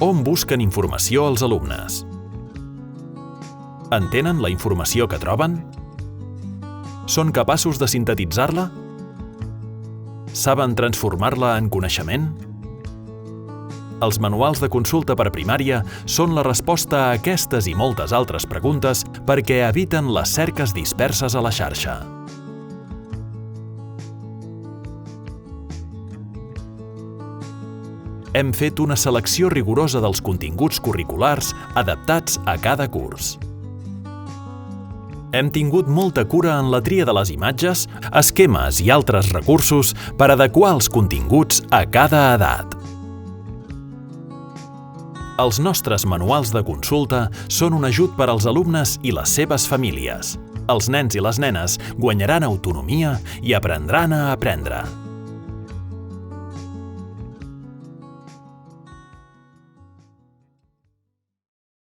On busquen informació els alumnes? Entenen la informació que troben? Són capaços de sintetitzar-la? Saben transformar-la en coneixement? Els manuals de consulta per primària són la resposta a aquestes i moltes altres preguntes perquè eviten les cerques disperses a la xarxa. Hem fet una selecció rigorosa dels continguts curriculars adaptats a cada curs. Hem tingut molta cura en la tria de les imatges, esquemes i altres recursos per adequar els continguts a cada edat. Els nostres manuals de consulta són un ajut per als alumnes i les seves famílies. Els nens i les nenes guanyaran autonomia i aprendran a aprendre.